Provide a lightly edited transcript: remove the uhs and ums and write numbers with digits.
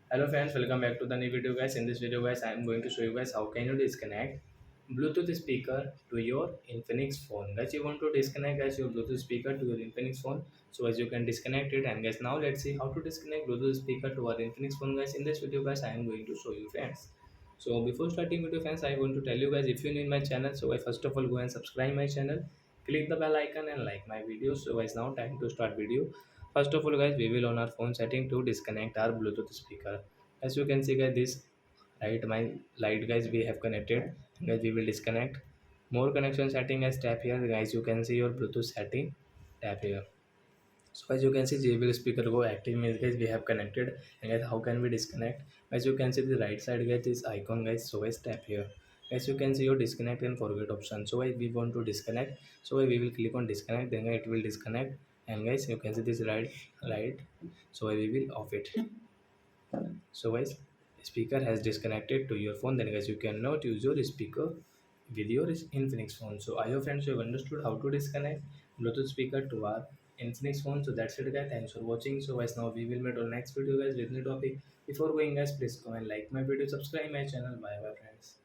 Hello friends, welcome back to the new video guys. In this video guys, I am going to show you guys how can you disconnect Bluetooth speaker to your Infinix phone. Guys, you want to disconnect guys your Bluetooth speaker to your Infinix phone. So as you can disconnect it, and guys now let's see how to disconnect Bluetooth speaker to our Infinix phone guys. In this video guys, I am going to show you friends. So before starting video friends, I want to tell you guys if you need my channel, so I first of all go and subscribe my channel, click the bell icon and like my video. So guys now time to start video. First of all guys, we will on our phone setting to disconnect our Bluetooth speaker. As you can see guys, this my light guys we have connected. Guys we will disconnect. More connection setting as tap here guys, you can see your Bluetooth setting, tap here. So as you can see JBL speaker go active means guys we have connected. And guys how can we disconnect? As you can see the right side guys this icon guys, so guys tap here. As you can see your disconnect and forget option, so guys we want to disconnect, so guys we will click on disconnect, then it will disconnect. And guys you can see this right, so we will off it. So guys, speaker has disconnected to your phone, then guys you cannot use your speaker with your Infinix phone. So I hope friends you have understood how to disconnect Bluetooth speaker to our Infinix phone. So that's it guys, thanks for watching. So guys now we will meet on next video guys with new topic. Before going guys, please comment, like my video, subscribe my channel. Bye bye friends.